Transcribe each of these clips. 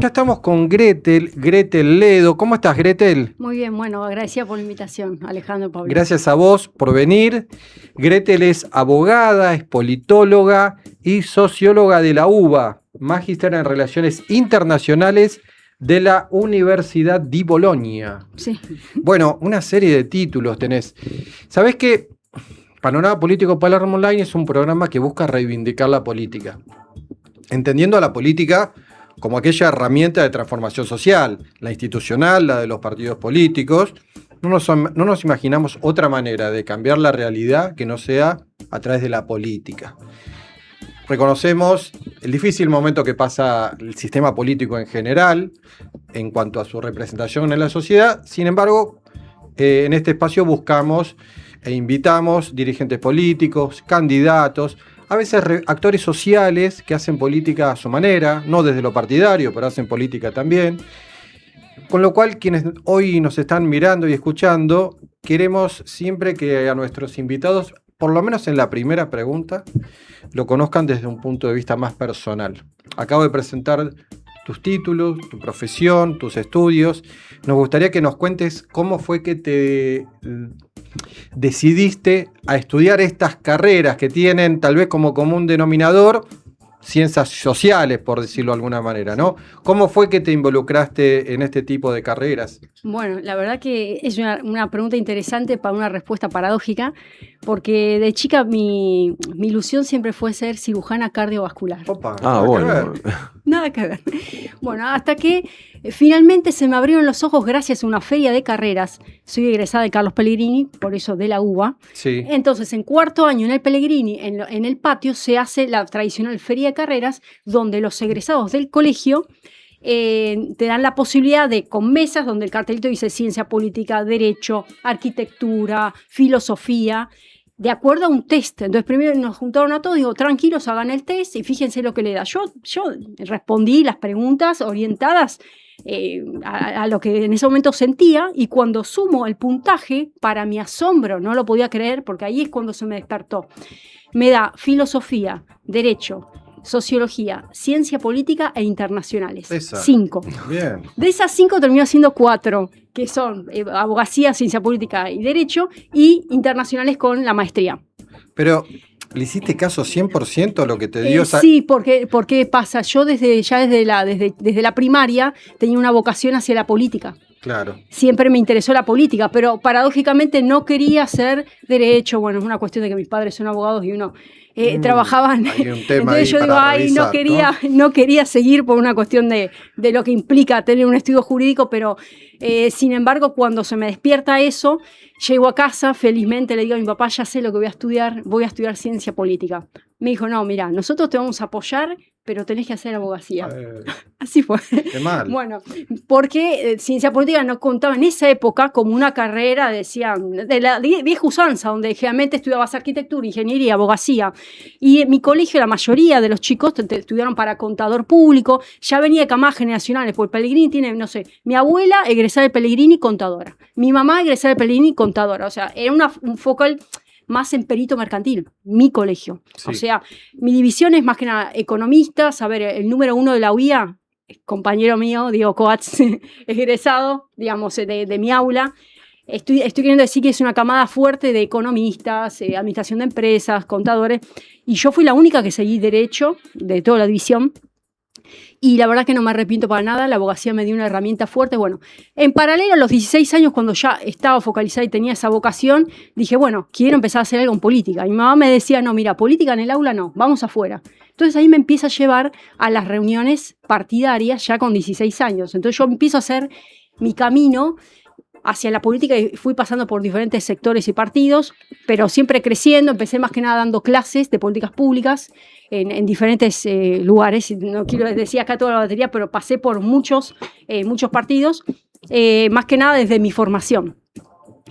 ya estamos con Gretel Ledo. ¿Cómo estás, Gretel? Muy bien, bueno, agradecida por la invitación, Alejandro, Pablo. Gracias a vos por venir. Gretel es abogada, es politóloga y socióloga de la UBA, magíster en Relaciones Internacionales de la Universidad di Bologna. Sí. Bueno, una serie de títulos tenés. ¿Sabés qué? Panorama Político Palermo Online es un programa que busca reivindicar la política, entendiendo a la política como aquella herramienta de transformación social, la institucional, la de los partidos políticos. No nos imaginamos otra manera de cambiar la realidad que no sea a través de la política. Reconocemos el difícil momento que pasa el sistema político en general en cuanto a su representación en la sociedad. Sin embargo, en este espacio buscamos e invitamos dirigentes políticos, candidatos, a veces actores sociales que hacen política a su manera, no desde lo partidario, pero hacen política también. Con lo cual, quienes hoy nos están mirando y escuchando, queremos siempre que a nuestros invitados, por lo menos en la primera pregunta, lo conozcan desde un punto de vista más personal. Acabo de presentar tus títulos, tu profesión, tus estudios. Nos gustaría que nos cuentes cómo fue que te decidiste a estudiar estas carreras que tienen tal vez como común denominador ciencias sociales, por decirlo de alguna manera, ¿no? ¿Cómo fue que te involucraste en este tipo de carreras? Bueno, la verdad que es una pregunta interesante para una respuesta paradójica, porque de chica mi ilusión siempre fue ser cirujana cardiovascular. Opa, bueno. Nada que ver. Bueno, hasta que finalmente se me abrieron los ojos gracias a una feria de carreras. Soy egresada de Carlos Pellegrini, por eso de la UBA. Sí. Entonces, en cuarto año en el Pellegrini, en el patio, se hace la tradicional feria de carreras, donde los egresados del colegio te dan la posibilidad de, con mesas donde el cartelito dice ciencia política, derecho, arquitectura, filosofía, de acuerdo a un test. Entonces primero nos juntaron a todos, digo, tranquilos, hagan el test y fíjense lo que le da. Yo respondí las preguntas orientadas a lo que en ese momento sentía, y cuando sumo el puntaje, para mi asombro, no lo podía creer, porque ahí es cuando se me despertó. Me da filosofía, derecho, sociología, ciencia política e internacionales. 5. Bien. De esas 5 terminó siendo 4, que son abogacía, ciencia política y derecho, y internacionales con la maestría. Pero, ¿le hiciste caso 100% a lo que te dio? Sí, porque pasa, yo desde la primaria tenía una vocación hacia la política. Claro. Siempre me interesó la política, pero paradójicamente no quería hacer derecho. Bueno, es una cuestión de que mis padres son abogados y uno trabajaban. Hay un tema entonces yo digo, revisar, no quería seguir por una cuestión de lo que implica tener un estudio jurídico, pero sin embargo, cuando se me despierta eso, llego a casa, felizmente le digo a mi papá, ya sé lo que voy a estudiar ciencia política. Me dijo, no, mira, nosotros te vamos a apoyar, pero tenés que hacer abogacía. Así fue. Qué mal. Bueno, porque ciencia política no contaba en esa época como una carrera, decían, de la vieja usanza, donde generalmente estudiabas arquitectura, ingeniería, abogacía. Y en mi colegio la mayoría de los chicos estudiaron para contador público, ya venía de camadas generacionales, porque Pellegrini tiene, no sé, mi abuela egresada de Pellegrini, contadora. Mi mamá egresada de Pellegrini, contadora. O sea, era un focal más en perito mercantil, mi colegio. Sí. O sea, mi división es más que nada economistas. A ver, el número 1 de la UIA, compañero mío, Diego Coats, egresado, digamos, de mi aula. Estoy queriendo decir que es una camada fuerte de economistas, administración de empresas, contadores, y yo fui la única que seguí derecho de toda la división. Y la verdad que no me arrepiento para nada, la abogacía me dio una herramienta fuerte. Bueno, en paralelo a los 16 años, cuando ya estaba focalizada y tenía esa vocación, dije, bueno, quiero empezar a hacer algo en política. Y mi mamá me decía, no, mira, política en el aula no, vamos afuera. Entonces ahí me empieza a llevar a las reuniones partidarias ya con 16 años. Entonces yo empiezo a hacer mi camino hacia la política y fui pasando por diferentes sectores y partidos, pero siempre creciendo. Empecé más que nada dando clases de políticas públicas en diferentes lugares. No quiero decir acá toda la batería, pero pasé por muchos partidos, más que nada desde mi formación.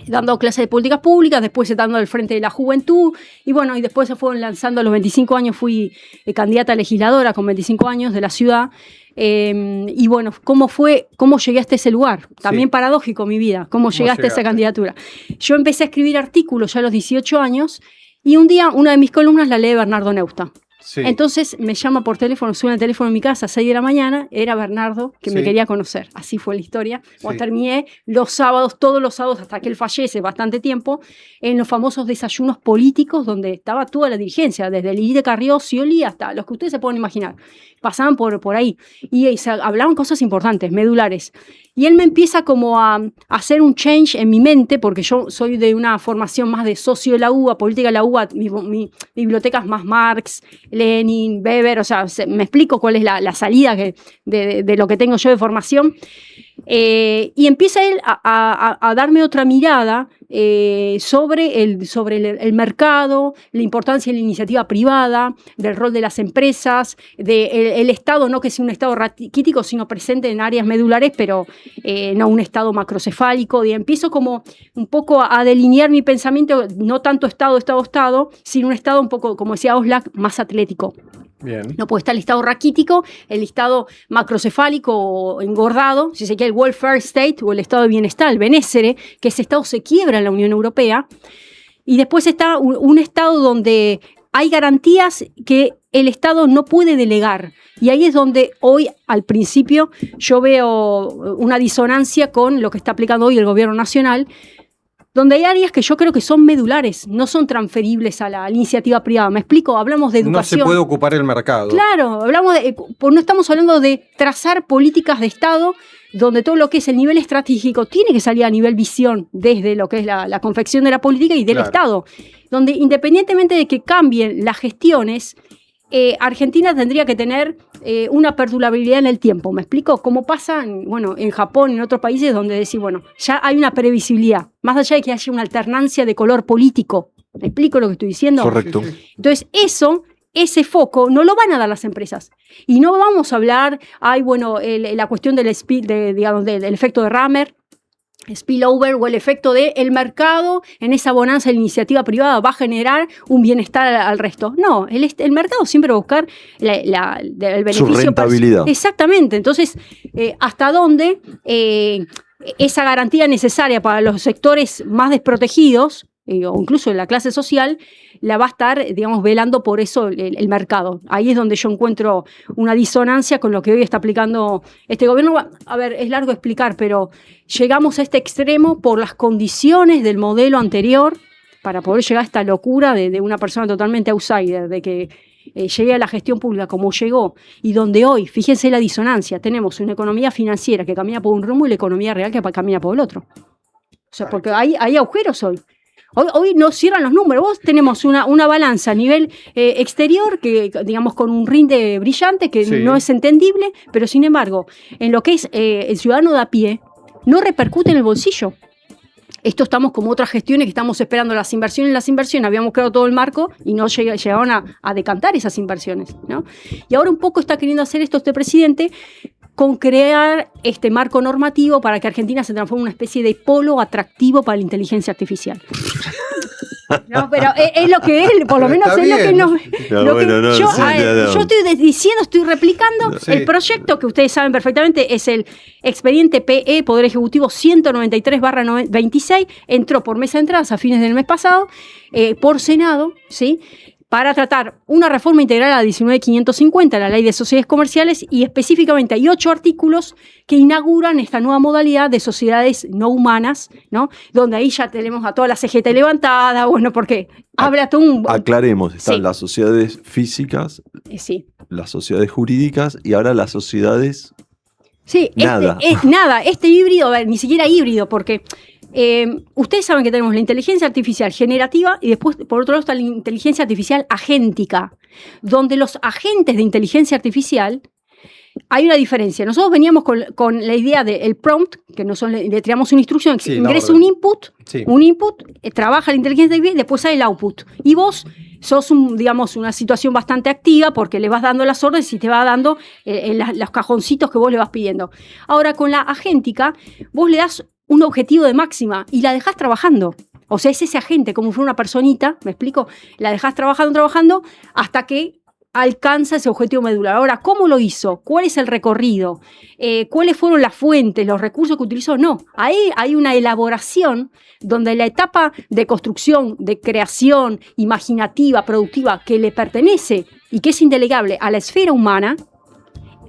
Dando clases de políticas públicas, después estando al frente de la juventud, y bueno, y después se fueron lanzando a los 25 años, fui candidata a legisladora con 25 años de la ciudad. Y bueno, ¿cómo llegué hasta ese lugar? También paradójico mi vida, ¿cómo llegué hasta esa candidatura? Yo empecé a escribir artículos ya a los 18 años, y un día una de mis columnas la lee Bernardo Neusta. Sí. Entonces me llama por teléfono, suena el teléfono en mi casa a 6 de la mañana, era Bernardo, que me Sí. quería conocer. Así fue la historia. Cuando Sí. terminé los sábados, todos los sábados, hasta que él fallece, bastante tiempo, en los famosos desayunos políticos, donde estaba toda la dirigencia, desde Lili de Carrió, Scioli, hasta los que ustedes se pueden imaginar. Pasaban por ahí y se hablaban cosas importantes, medulares. Y él me empieza como a hacer un change en mi mente, porque yo soy de una formación más de socio de la UBA, política de la UBA, mi biblioteca es más Marx, Lenin, Weber, o sea, me explico cuál es la salida de lo que tengo yo de formación. Y empieza él a darme otra mirada sobre el mercado, la importancia de la iniciativa privada, del rol de las empresas, del Estado, no que sea un Estado raquítico, sino presente en áreas medulares, pero no un Estado macrocefálico. Y empiezo como un poco a delinear mi pensamiento, no tanto Estado, sino un Estado un poco, como decía Oslak, más atlético. Bien. No puede estar el Estado raquítico, el Estado macrocefálico o engordado, si se quiere el welfare state o el Estado de bienestar, el benécere, que ese Estado se quiebra en la Unión Europea. Y después está un Estado donde hay garantías que el Estado no puede delegar. Y ahí es donde hoy, al principio, yo veo una disonancia con lo que está aplicando hoy el gobierno nacional, donde hay áreas que yo creo que son medulares, no son transferibles a la iniciativa privada. ¿Me explico? Hablamos de educación. No se puede ocupar el mercado. Claro, no estamos hablando de trazar políticas de Estado donde todo lo que es el nivel estratégico tiene que salir a nivel visión desde lo que es la confección de la política y del Estado, donde independientemente de que cambien las gestiones, Argentina tendría que tener una perdurabilidad en el tiempo. ¿Me explico? Como pasa en Japón y en otros países donde decir, ya hay una previsibilidad, más allá de que haya una alternancia de color político. ¿Me explico lo que estoy diciendo? Correcto. Entonces, ese foco no lo van a dar las empresas. Y no vamos a hablar, la cuestión del efecto de Ramer, spillover o el efecto del mercado en esa bonanza de la iniciativa privada va a generar un bienestar al resto. No, el mercado siempre va a buscar el beneficio. Su rentabilidad. Exactamente. Entonces, ¿hasta dónde esa garantía necesaria para los sectores más desprotegidos o incluso en la clase social, la va a estar, velando por eso el mercado? Ahí es donde yo encuentro una disonancia con lo que hoy está aplicando este gobierno. A ver, es largo explicar, pero llegamos a este extremo por las condiciones del modelo anterior para poder llegar a esta locura de una persona totalmente outsider, de que llegue a la gestión pública como llegó, y donde hoy, fíjense la disonancia, tenemos una economía financiera que camina por un rumbo y la economía real que camina por el otro. O sea, porque hay agujeros hoy. Hoy no cierran los números. Vos tenemos una balanza a nivel exterior que, con un rinde brillante que no es entendible, pero sin embargo, en lo que es el ciudadano de a pie, no repercute en el bolsillo. Esto estamos como otras gestiones que estamos esperando las inversiones, habíamos creado todo el marco y no llegaron a decantar esas inversiones, ¿no? Y ahora un poco está queriendo hacer esto este presidente con crear este marco normativo para que Argentina se transforme en una especie de polo atractivo para la inteligencia artificial. No, pero es lo que él, por lo menos es lo que nos... Yo estoy replicando el proyecto que ustedes saben perfectamente, es el expediente PE, Poder Ejecutivo 193/26, entró por mesa de entradas a fines del mes pasado, por Senado, ¿sí?, para tratar una reforma integral a la 19.550, la Ley de Sociedades Comerciales, y específicamente hay 8 artículos que inauguran esta nueva modalidad de sociedades no humanas, ¿no? Donde ahí ya tenemos a toda la CGT levantada, porque habla todo un... Aclaremos, están las sociedades físicas, las sociedades jurídicas y ahora las sociedades... Sí, nada, este híbrido, ni siquiera híbrido, porque... ustedes saben que tenemos la inteligencia artificial generativa y después, por otro lado, está la inteligencia artificial agéntica, donde los agentes de inteligencia artificial, hay una diferencia. Nosotros veníamos con la idea del prompt, que le tiramos una instrucción, ingresa un input, trabaja la inteligencia artificial y después hay el output. Y vos sos una situación bastante activa porque le vas dando las órdenes y te va dando los cajoncitos que vos le vas pidiendo. Ahora, con la agéntica, vos le das un objetivo de máxima y la dejás trabajando. O sea, es ese agente, como fue una personita, ¿me explico? La dejás trabajando hasta que alcanza ese objetivo medular. Ahora, ¿cómo lo hizo? ¿Cuál es el recorrido? ¿Cuáles fueron las fuentes, los recursos que utilizó? No, ahí hay una elaboración donde la etapa de construcción, de creación imaginativa, productiva, que le pertenece y que es indelegable a la esfera humana,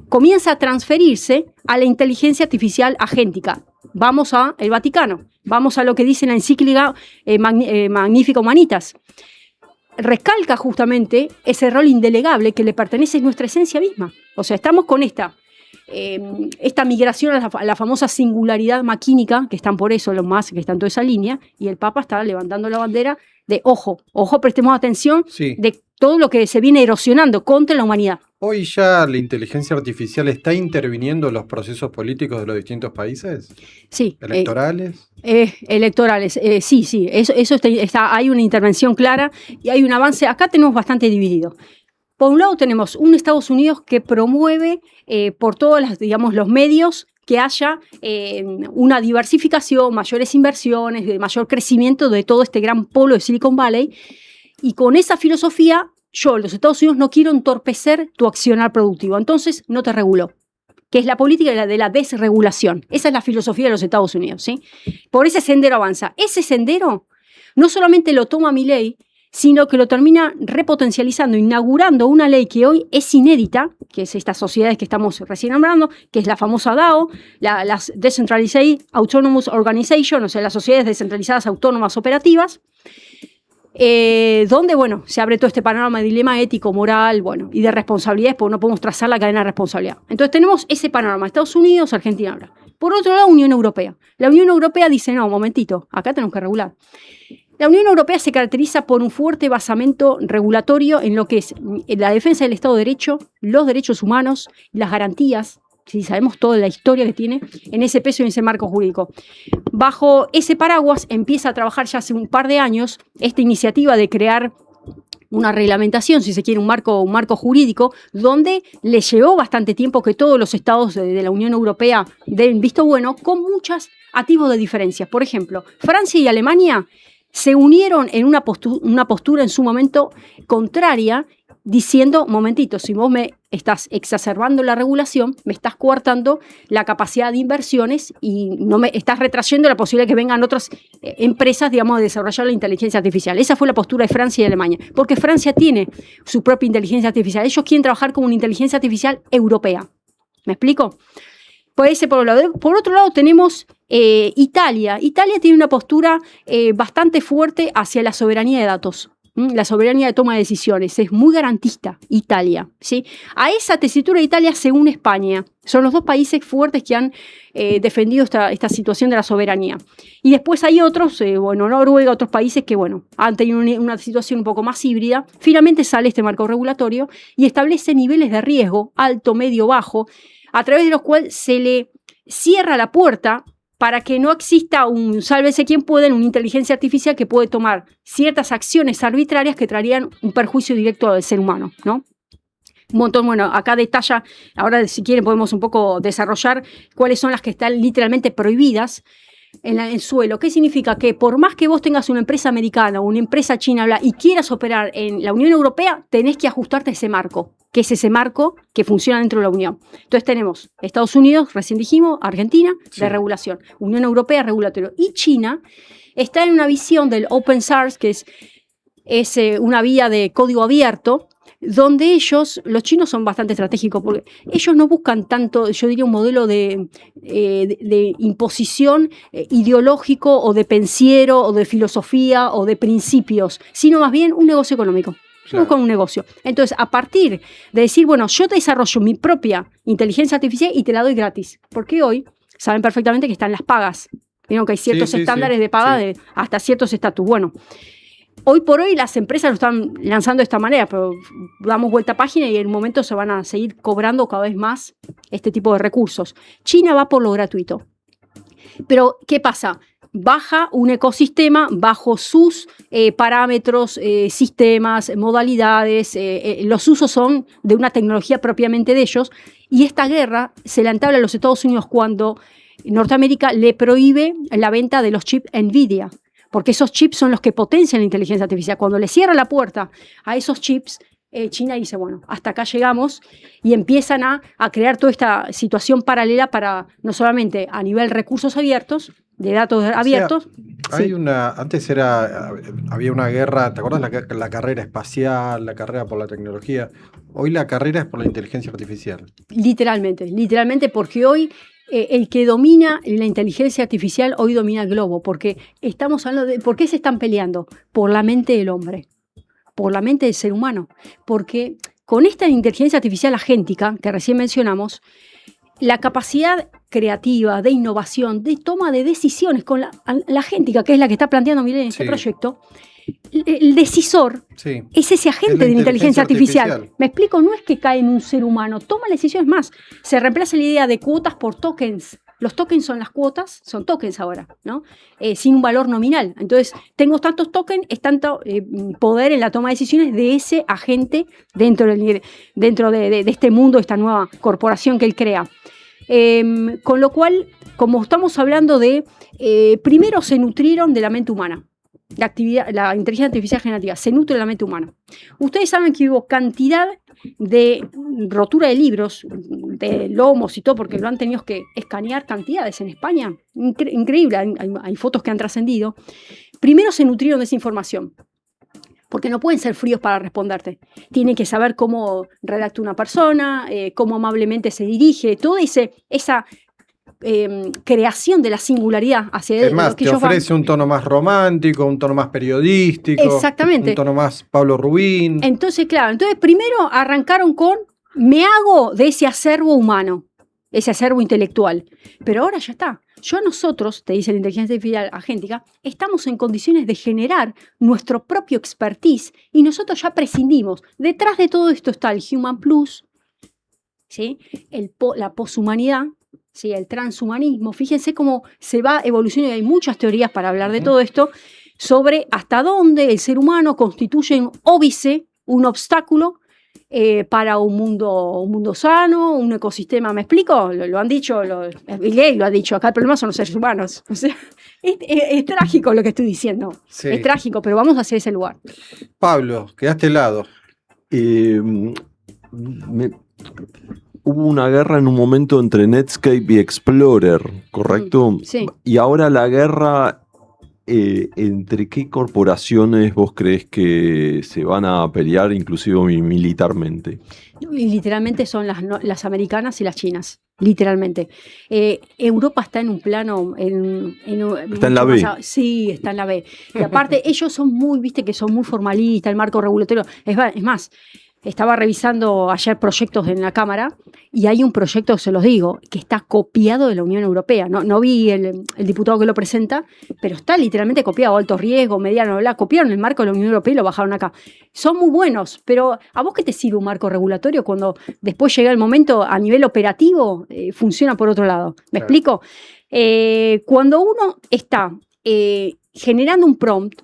comienza a transferirse a la inteligencia artificial agéntica. Vamos al Vaticano, vamos a lo que dice la encíclica Magnifica Humanitas. Recalca justamente ese rol indelegable que le pertenece a nuestra esencia misma. O sea, estamos con esta migración a la famosa singularidad maquínica, que están por eso los más, que están en toda esa línea, y el Papa está levantando la bandera de ojo, prestemos atención de todo lo que se viene erosionando contra la humanidad. ¿Hoy ya la inteligencia artificial está interviniendo en los procesos políticos de los distintos países? Sí. ¿Electorales? Electorales, sí. Eso está, hay una intervención clara y hay un avance. Acá tenemos bastante dividido. Por un lado tenemos un Estados Unidos que promueve por todos los medios que haya una diversificación, mayores inversiones, de mayor crecimiento de todo este gran polo de Silicon Valley. Y con esa filosofía, los Estados Unidos, no quiero entorpecer tu accionar productivo, entonces no te regulo, que es la política de la desregulación. Esa es la filosofía de los Estados Unidos, ¿sí? Por ese sendero avanza. Ese sendero no solamente lo toma Milei, sino que lo termina repotencializando, inaugurando una ley que hoy es inédita, que es estas sociedades que estamos recién hablando, que es la famosa DAO, las Decentralized Autonomous Organization, o sea, las sociedades descentralizadas autónomas operativas, donde, se abre todo este panorama de dilema ético, moral, y de responsabilidades, porque no podemos trazar la cadena de responsabilidad. Entonces tenemos ese panorama, Estados Unidos, Argentina ahora. Por otro lado, Unión Europea. La Unión Europea dice, no, un momentito, acá tenemos que regular. La Unión Europea se caracteriza por un fuerte basamento regulatorio en lo que es la defensa del Estado de Derecho, los derechos humanos, las garantías. Sí, sabemos toda la historia que tiene en ese peso y en ese marco jurídico. Bajo ese paraguas empieza a trabajar ya hace un par de años esta iniciativa de crear una reglamentación, si se quiere, un marco jurídico, donde le llevó bastante tiempo que todos los estados de la Unión Europea den visto bueno, con muchos atisbos de diferencias. Por ejemplo, Francia y Alemania se unieron en una postura en su momento contraria, diciendo, momentito, si vos me estás exacerbando la regulación, me estás coartando la capacidad de inversiones y no me estás retrayendo la posibilidad de que vengan otras empresas, a desarrollar la inteligencia artificial. Esa fue la postura de Francia y Alemania, porque Francia tiene su propia inteligencia artificial. Ellos quieren trabajar con una inteligencia artificial europea. ¿Me explico? Por otro lado tenemos Italia. Italia tiene una postura bastante fuerte hacia la soberanía de datos. La soberanía de toma de decisiones. Es muy garantista Italia, ¿sí? A esa tesitura de Italia se une España. Son los dos países fuertes que han defendido esta situación de la soberanía. Y después hay otros, Noruega, otros países que, han tenido una situación un poco más híbrida. Finalmente sale este marco regulatorio y establece niveles de riesgo, alto, medio, bajo, a través de los cuales se le cierra la puerta para que no exista un sálvese quien pueda en una inteligencia artificial que puede tomar ciertas acciones arbitrarias que traerían un perjuicio directo al ser humano, ¿no? Un montón, acá detalla, ahora si quieren podemos un poco desarrollar cuáles son las que están literalmente prohibidas en el suelo. ¿Qué significa? Que por más que vos tengas una empresa americana o una empresa china y quieras operar en la Unión Europea, tenés que ajustarte a ese marco, que es ese marco que funciona dentro de la Unión. Entonces tenemos Estados Unidos, recién dijimos, Argentina, de regulación, Unión Europea, regulatorio, y China está en una visión del open source, que es una vía de código abierto, donde los chinos son bastante estratégicos, porque ellos no buscan tanto, yo diría, un modelo de imposición ideológico o de pensiero o de filosofía o de principios, sino más bien un negocio económico. Claro. Con un negocio. Entonces, a partir de decir, yo te desarrollo mi propia inteligencia artificial y te la doy gratis, porque hoy saben perfectamente que están las pagas. Vieron que hay ciertos estándares de paga de hasta ciertos estatus. Hoy por hoy las empresas lo están lanzando de esta manera, pero damos vuelta a página y en un momento se van a seguir cobrando cada vez más este tipo de recursos. China va por lo gratuito. Pero, ¿qué pasa? Baja un ecosistema bajo sus parámetros, sistemas, modalidades. Los usos son de una tecnología propiamente de ellos. Y esta guerra se la entabla a los Estados Unidos cuando Norteamérica le prohíbe la venta de los chips NVIDIA. Porque esos chips son los que potencian la inteligencia artificial. Cuando le cierra la puerta a esos chips, China dice, bueno, hasta acá llegamos y empiezan a crear toda esta situación paralela para no solamente a nivel recursos abiertos, de datos abiertos. Hay antes había una guerra, ¿te acuerdas? La carrera espacial, la carrera por la tecnología. Hoy la carrera es por la inteligencia artificial. Literalmente, porque hoy el que domina la inteligencia artificial hoy domina el globo, porque estamos hablando de, ¿por qué se están peleando? Por la mente del hombre, por la mente del ser humano, porque con esta inteligencia artificial agéntica que recién mencionamos, la capacidad creativa, de innovación, de toma de decisiones con la agéntica, que es la que está planteando Milei en este proyecto, el decisor es ese agente de la inteligencia artificial. ¿Me explico? No es que cae en un ser humano, toma decisiones más. Se reemplaza la idea de cuotas por tokens. Los tokens son las cuotas, son tokens ahora, ¿no? Sin un valor nominal. Entonces, tengo tantos tokens, es tanto poder en la toma de decisiones de ese agente dentro de este mundo, esta nueva corporación que él crea. Con lo cual, como estamos hablando de, primero se nutrieron de la mente humana. La inteligencia artificial generativa se nutre de la mente humana. Ustedes saben que hubo cantidad de rotura de libros, de lomos y todo, porque lo han tenido que escanear cantidades en España. Increíble, hay fotos que han trascendido. Primero se nutrieron de esa información, porque no pueden ser fríos para responderte. Tienen que saber cómo redacta una persona, cómo amablemente se dirige, toda esa creación de la singularidad hacia es más, te ofrece un tono más romántico, un tono más periodístico. Exactamente. Un tono más Pablo Rubín. Entonces, claro, primero arrancaron con me hago de ese acervo humano, ese acervo intelectual. Pero ahora ya está. Nosotros, te dice la inteligencia artificial agéntica, estamos en condiciones de generar nuestro propio expertise y nosotros ya prescindimos. Detrás de todo esto está el Human Plus, ¿sí? La poshumanidad, ¿sí? El transhumanismo. Fíjense cómo se va evolucionando y hay muchas teorías para hablar de todo esto, sobre hasta dónde el ser humano constituye un óbice, un obstáculo para un mundo sano, un ecosistema. ¿Me explico? Lo han dicho, Bill Gates lo ha dicho, acá el problema son los seres humanos. O sea, es trágico lo que estoy diciendo. Sí. Es trágico, pero vamos hacia ese lugar. Pablo, quedaste helado. Hubo una guerra en un momento entre Netscape y Explorer, ¿correcto? Sí. Y ahora la guerra, ¿entre qué corporaciones vos crees que se van a pelear, inclusive militarmente? Literalmente son las americanas y las chinas, literalmente. Europa está en un plano... ¿Está en la B? Sí, está en la B. Y aparte, ellos son muy formalistas, el marco regulatorio. Es más... Estaba revisando ayer proyectos en la Cámara y hay un proyecto, se los digo, que está copiado de la Unión Europea. No vi el diputado que lo presenta, pero está literalmente copiado, alto riesgo, mediano, copiaron el marco de la Unión Europea y lo bajaron acá. Son muy buenos, pero ¿a vos qué te sirve un marco regulatorio cuando después llega el momento a nivel operativo funciona por otro lado? ¿Me explico? Cuando uno está generando un prompt,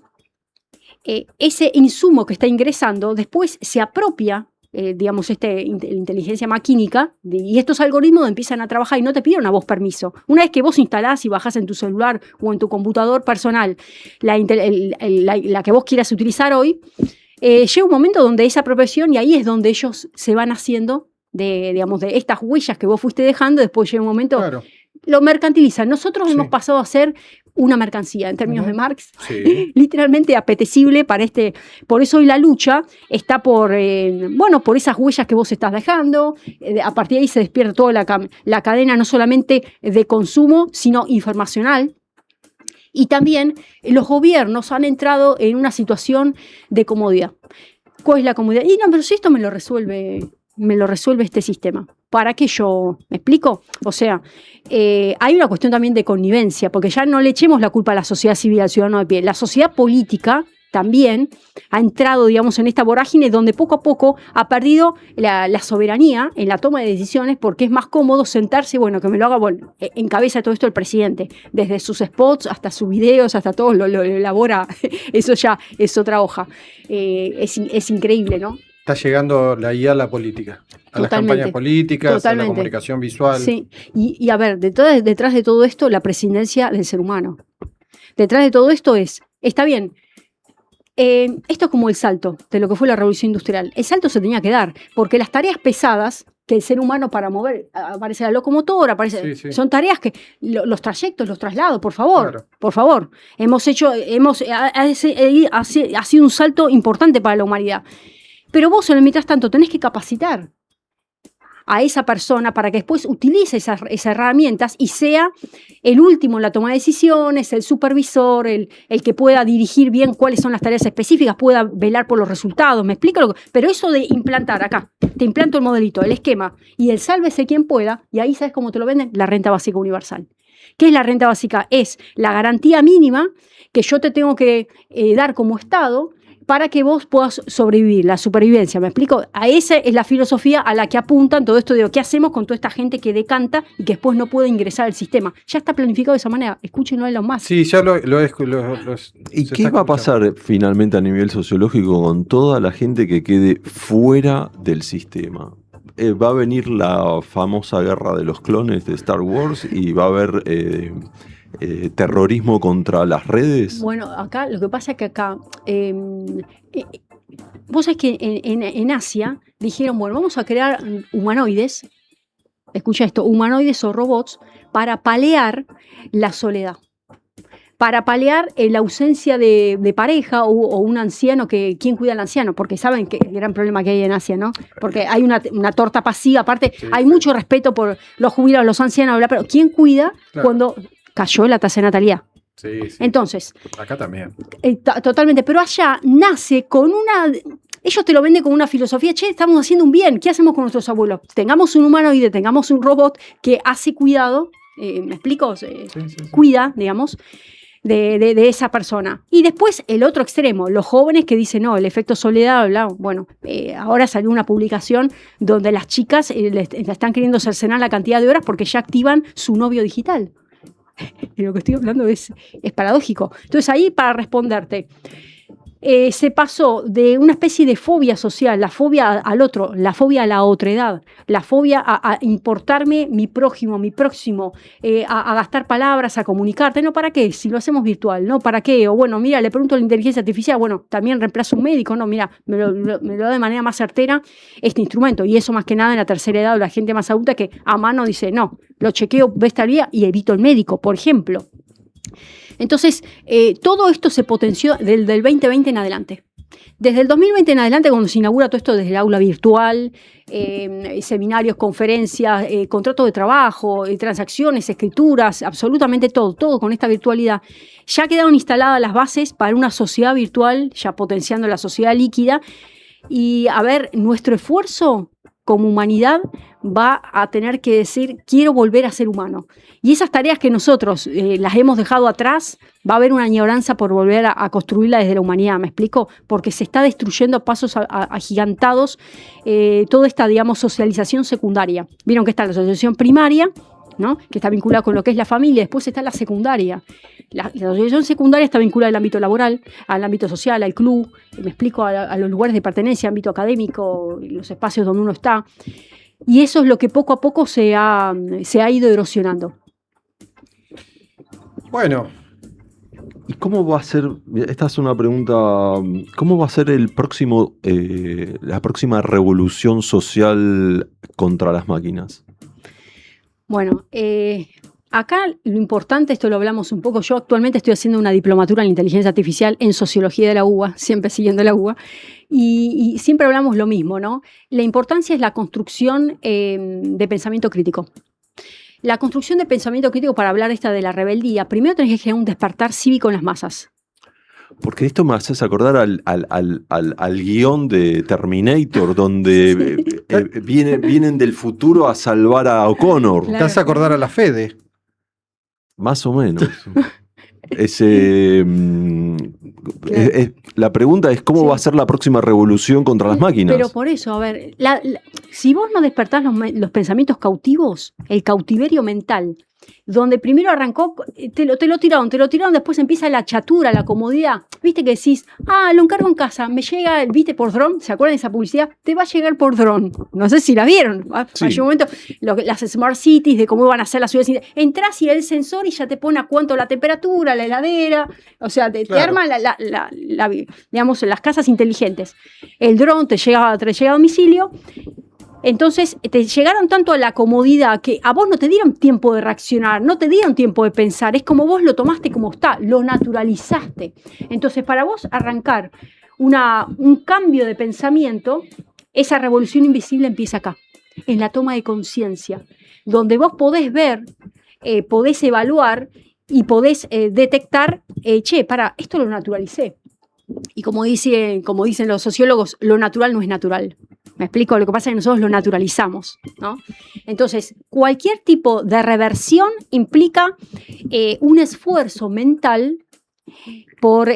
ese insumo que está ingresando después se apropia, inteligencia maquínica, y estos algoritmos empiezan a trabajar y no te piden a vos permiso. Una vez que vos instalás y bajás en tu celular o en tu computador personal la que vos quieras utilizar hoy, llega un momento donde esa apropiación, y ahí es donde ellos se van haciendo de estas huellas que vos fuiste dejando, después llega un momento... Claro. Lo mercantilizan. Nosotros hemos pasado a ser una mercancía, en términos de Marx, literalmente apetecible para por eso hoy la lucha está por esas huellas que vos estás dejando. A partir de ahí se despierta toda la cadena, no solamente de consumo, sino informacional. Y también los gobiernos han entrado en una situación de comodidad. ¿Cuál es la comodidad? Y no, pero si esto me lo resuelve este sistema. ¿Para qué yo? ¿Me explico? O sea, hay una cuestión también de connivencia, porque ya no le echemos la culpa a la sociedad civil, al ciudadano de pie. La sociedad política también ha entrado, en esta vorágine donde poco a poco ha perdido la soberanía en la toma de decisiones, porque es más cómodo sentarse, que me lo haga, encabeza todo esto el presidente, desde sus spots hasta sus videos, hasta todo lo elabora, eso ya es otra hoja. Es increíble, ¿no? Está llegando la IA a la política, a las campañas políticas, a la comunicación visual. Sí, y a ver, detrás de todo esto, la presidencia del ser humano. Detrás de todo esto está bien, Esto es como el salto de lo que fue la revolución industrial. El salto se tenía que dar, porque las tareas pesadas que el ser humano para mover, aparece la locomotora, son tareas que, los trayectos, los traslados, por favor, ha sido un salto importante para la humanidad. Pero vos, mientras tanto, tenés que capacitar a esa persona para que después utilice esas herramientas y sea el último en la toma de decisiones, el supervisor, el que pueda dirigir bien cuáles son las tareas específicas, pueda velar por los resultados. ¿Me explico? Pero eso de implantar acá, te implanto el modelito, el esquema y el sálvese quien pueda, y ahí ¿sabes cómo te lo venden? La renta básica universal. ¿Qué es la renta básica? Es la garantía mínima que yo te tengo que dar como Estado para que vos puedas sobrevivir, la supervivencia, ¿me explico? A esa es la filosofía a la que apuntan todo esto de qué hacemos con toda esta gente que decanta y que después no puede ingresar al sistema. Ya está planificado de esa manera, escúchenlo a Elon Musk. Sí, ya lo ¿Y qué va a pasar finalmente a nivel sociológico con toda la gente que quede fuera del sistema? Va a venir la famosa guerra de los clones de Star Wars y va a haber terrorismo contra las redes. Bueno, acá lo que pasa es que acá vos sabés que en Asia dijeron, bueno, vamos a crear humanoides, escucha esto, humanoides o robots para paliar la soledad, para paliar la ausencia de pareja o un anciano, ¿quién cuida al anciano? Porque saben que el gran problema que hay en Asia, ¿no? Porque hay una torta pasiva, aparte hay mucho respeto por los jubilados, los ancianos, pero ¿quién cuida cuando cayó la tasa de natalidad? Sí. Entonces, acá también. Totalmente, pero allá nace con ellos te lo venden con una filosofía, estamos haciendo un bien, ¿qué hacemos con nuestros abuelos? Tengamos un humanoide, tengamos un robot que hace cuidado, ¿me explico? Cuida, digamos, de esa persona. Y después el otro extremo, los jóvenes que dicen, no, el efecto soledad, bla, bueno, ahora salió una publicación donde las chicas le están queriendo cercenar la cantidad de horas porque ya activan su novio digital. Y lo que estoy hablando es paradójico. Entonces ahí, para responderte, se pasó de una especie de fobia social, la fobia al otro, la fobia a la otredad, la fobia a importarme mi prójimo, mi próximo, a gastar palabras, a comunicarte. ¿No? ¿Para qué? Si lo hacemos virtual, ¿no? ¿Para qué? O bueno, mira, le pregunto a la inteligencia artificial, bueno, también reemplazo un médico, no, mira, me lo da de manera más certera este instrumento. Y eso más que nada en la tercera edad o la gente más adulta que a mano dice, no, lo chequeo, ve esta vía y evito el médico, por ejemplo. Entonces, todo esto se potenció del 2020 en adelante. Desde el 2020 en adelante, cuando se inaugura todo esto desde el aula virtual, seminarios, conferencias, contratos de trabajo, transacciones, escrituras, absolutamente todo con esta virtualidad, ya quedaron instaladas las bases para una sociedad virtual, ya potenciando la sociedad líquida. Y a ver, nuestro esfuerzo como humanidad va a tener que decir, quiero volver a ser humano. Y esas tareas que nosotros las hemos dejado atrás, va a haber una añoranza por volver a construirla desde la humanidad, ¿me explico? Porque se está destruyendo a pasos agigantados toda esta, digamos, socialización secundaria. Vieron que está la socialización primaria, ¿no? Que está vinculada con lo que es la familia, después está la secundaria. La socialización secundaria está vinculada al ámbito laboral, al ámbito social, al club, me explico, a los lugares de pertenencia, ámbito académico, los espacios donde uno está. Y eso es lo que poco a poco se ha ido erosionando. Bueno. ¿Y cómo va a ser, esta es una pregunta, cómo va a ser la próxima revolución social contra las máquinas? Bueno, acá lo importante, esto lo hablamos un poco, yo actualmente estoy haciendo una diplomatura en inteligencia artificial en sociología de la UBA, siempre siguiendo la UBA, y siempre hablamos lo mismo, ¿no? La importancia es la construcción de pensamiento crítico. La construcción de pensamiento crítico, para hablar de la rebeldía, primero tenés que generar un despertar cívico en las masas. Porque esto me haces acordar al guión de Terminator, donde vienen del futuro a salvar a O'Connor. Claro. Te hace acordar a la Fede. Más o menos. La pregunta es cómo va a ser la próxima revolución contra las máquinas. Pero por eso, a ver, si vos no despertás los pensamientos cautivos, el cautiverio mental, donde primero arrancó, te lo tiraron, después empieza la chatura, la comodidad. Viste que decís, lo encargo en casa, me llega, viste, por dron, ¿se acuerdan de esa publicidad? Te va a llegar por dron. No sé si la vieron. Sí. Hay un momento, las Smart Cities, de cómo van a ser las ciudades. Entrás y el sensor y ya te pone a cuánto la temperatura, la heladera, o sea, te arma digamos, las casas inteligentes. El dron te llega a domicilio. Entonces, te llegaron tanto a la comodidad que a vos no te dieron tiempo de reaccionar, no te dieron tiempo de pensar. Es como vos lo tomaste como está, lo naturalizaste. Entonces, para vos arrancar un cambio de pensamiento, esa revolución invisible empieza acá, en la toma de conciencia, donde vos podés ver, podés evaluar y podés detectar, esto lo naturalicé. Y como dicen los sociólogos, lo natural no es natural. ¿Me explico? Lo que pasa es que nosotros lo naturalizamos, ¿no? Entonces, cualquier tipo de reversión implica un esfuerzo mental por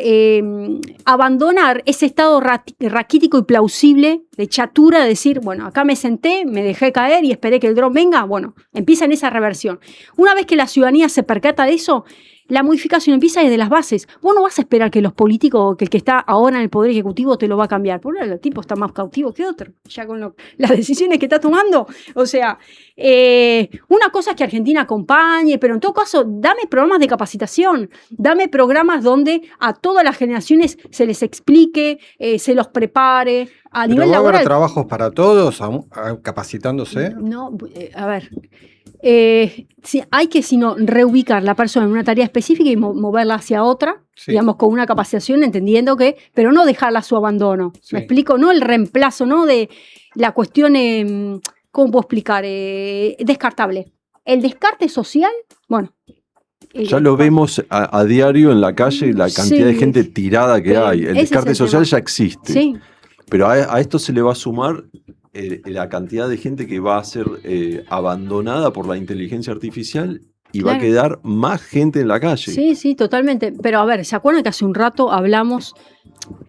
abandonar ese estado raquítico y plausible de chatura, de decir, bueno, acá me senté, me dejé caer y esperé que el dron venga. Bueno, empieza en esa reversión. Una vez que la ciudadanía se percata de eso, la modificación empieza desde las bases. Vos no vas a esperar que los políticos, que el que está ahora en el Poder Ejecutivo te lo va a cambiar. Porque el tipo está más cautivo que otro, ya con las decisiones que está tomando. O sea, una cosa es que Argentina acompañe, pero en todo caso, dame programas de capacitación, dame programas donde a todas las generaciones se les explique, se los prepare. A nivel laboral. ¿Va a haber trabajos para todos capacitándose? No, a ver. Hay que reubicar la persona en una tarea específica y moverla hacia otra, digamos, con una capacitación, entendiendo pero no dejarla a su abandono. Sí. ¿Me explico? No el reemplazo, no de la cuestión, ¿cómo puedo explicar? Descartable. El descarte social, bueno. Ya lo vemos a diario en la calle, la cantidad de gente tirada que hay. El descarte social ya existe. Sí. Pero a esto se le va a sumar la cantidad de gente que va a ser abandonada por la inteligencia artificial y va a quedar más gente en la calle. Sí, totalmente. Pero a ver, ¿se acuerdan que hace un rato hablamos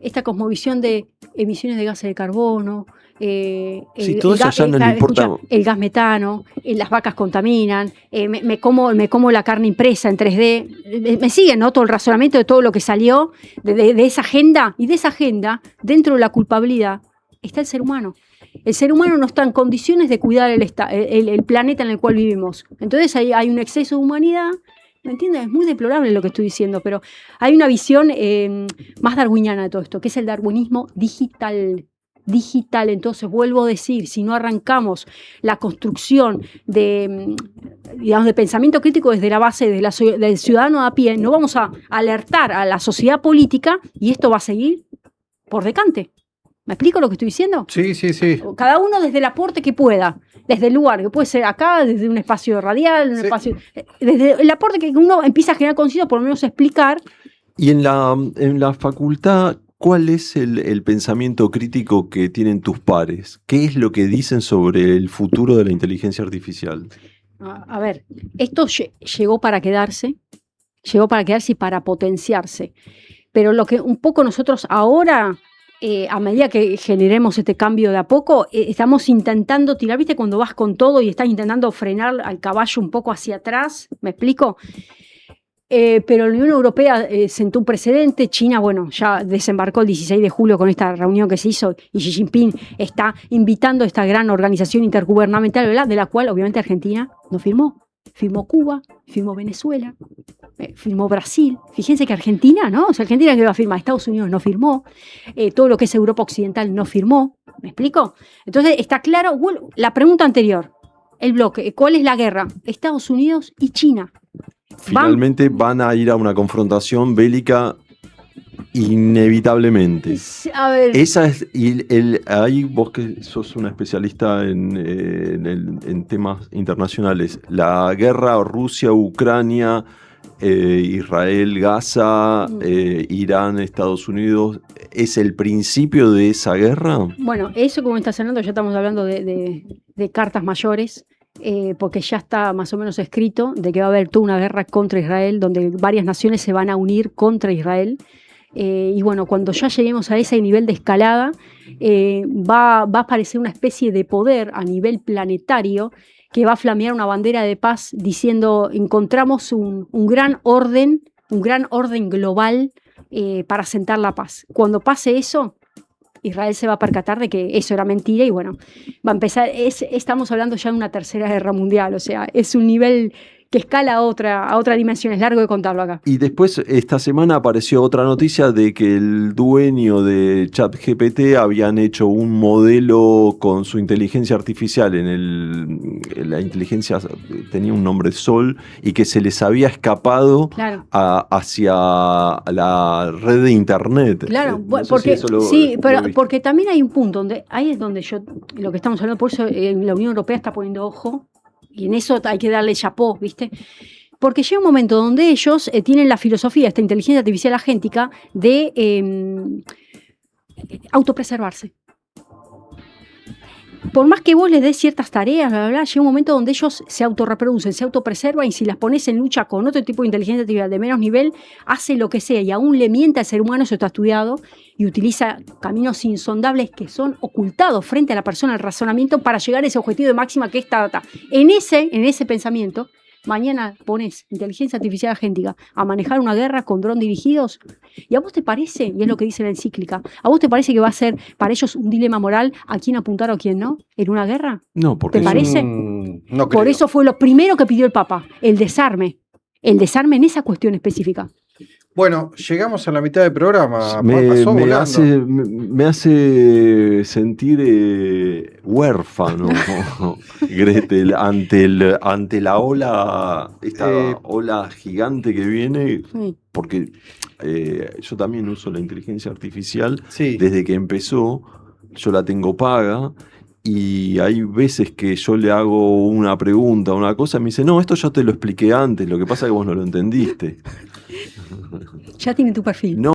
esta cosmovisión de emisiones de gases de carbono? Todo eso ya no le importa. El gas metano, las vacas contaminan, me como la carne impresa en 3D. Me siguen, ¿no? Todo el razonamiento de todo lo que salió de esa agenda. Y de esa agenda, dentro de la culpabilidad, está el ser humano. El ser humano no está en condiciones de cuidar el planeta en el cual vivimos. Entonces hay un exceso de humanidad. ¿Me entiendes? Es muy deplorable lo que estoy diciendo, pero hay una visión más darwiniana de todo esto, que es el darwinismo digital. Entonces, vuelvo a decir, si no arrancamos la construcción de pensamiento crítico desde la base del ciudadano a pie, no vamos a alertar a la sociedad política y esto va a seguir por decante. ¿Me explico lo que estoy diciendo? Sí. Cada uno desde el aporte que pueda, desde el lugar, que puede ser acá, desde un espacio radial, desde el aporte que uno empieza a generar conciencia, por lo menos explicar. Y en la facultad, ¿cuál es el pensamiento crítico que tienen tus pares? ¿Qué es lo que dicen sobre el futuro de la inteligencia artificial? A ver, esto llegó para quedarse y para potenciarse. Pero lo que un poco nosotros ahora, a medida que generemos este cambio de a poco, estamos intentando tirar, ¿viste? Cuando vas con todo y estás intentando frenar al caballo un poco hacia atrás, ¿me explico? Pero la Unión Europea sentó un precedente. China, bueno, ya desembarcó el 16 de julio con esta reunión que se hizo y Xi Jinping está invitando a esta gran organización intergubernamental, ¿verdad? De la cual obviamente Argentina no firmó. Firmó Cuba, firmó Venezuela, firmó Brasil. Fíjense que Argentina, ¿no? O sea, Argentina que va a firmar, Estados Unidos no firmó, todo lo que es Europa Occidental no firmó. ¿Me explico? Entonces está claro, bueno, la pregunta anterior, el bloque, ¿cuál es la guerra? Estados Unidos y China. Finalmente van a ir a una confrontación bélica inevitablemente. A ver. Esa es, ahí vos que sos una especialista en temas internacionales, la guerra Rusia-Ucrania, Israel-Gaza, Irán, Estados Unidos, ¿es el principio de esa guerra? Bueno, eso como estás hablando, ya estamos hablando de cartas mayores. Porque ya está más o menos escrito de que va a haber toda una guerra contra Israel, donde varias naciones se van a unir contra Israel. Y bueno, cuando ya lleguemos a ese nivel de escalada, va a aparecer una especie de poder a nivel planetario que va a flamear una bandera de paz diciendo encontramos un gran orden global para asentar la paz. Cuando pase eso, Israel se va a percatar de que eso era mentira y bueno, va a empezar, estamos hablando ya de una tercera guerra mundial, o sea, es un nivel que escala a otra dimensión, es largo de contarlo acá. Y después esta semana apareció otra noticia de que el dueño de ChatGPT habían hecho un modelo con su inteligencia artificial, la inteligencia tenía un nombre Sol, y que se les había escapado hacia la red de internet. Claro, no porque, si porque también hay un punto donde ahí es donde lo que estamos hablando, por eso la Unión Europea está poniendo ojo. Y en eso hay que darle chapó, ¿viste? Porque llega un momento donde ellos tienen la filosofía, esta inteligencia artificial agéntica, de autopreservarse. Por más que vos les des ciertas tareas, llega un momento donde ellos se autorreproducen, se autopreservan y si las pones en lucha con otro tipo de inteligencia artificial de menos nivel, hace lo que sea y aún le miente al ser humano, eso está estudiado, y utiliza caminos insondables que son ocultados frente a la persona, el razonamiento, para llegar a ese objetivo de máxima que es esta data. En ese pensamiento, mañana pones inteligencia artificial agéntica a manejar una guerra con dron dirigidos, y a vos te parece, y es lo que dice la encíclica, ¿a vos te parece que va a ser para ellos un dilema moral a quién apuntar o a quién no en una guerra? No, porque ¿te parece? No creo. Por eso fue lo primero que pidió el Papa, el desarme en esa cuestión específica. Bueno, llegamos a la mitad del programa. Me hace sentir huérfano, Gretel, ante la ola, esta ola gigante que viene, porque yo también uso la inteligencia artificial. Desde que empezó, yo la tengo paga. Y hay veces que yo le hago una pregunta, una cosa, y me dice, no, esto ya te lo expliqué antes, lo que pasa es que vos no lo entendiste. Ya tiene tu perfil. No.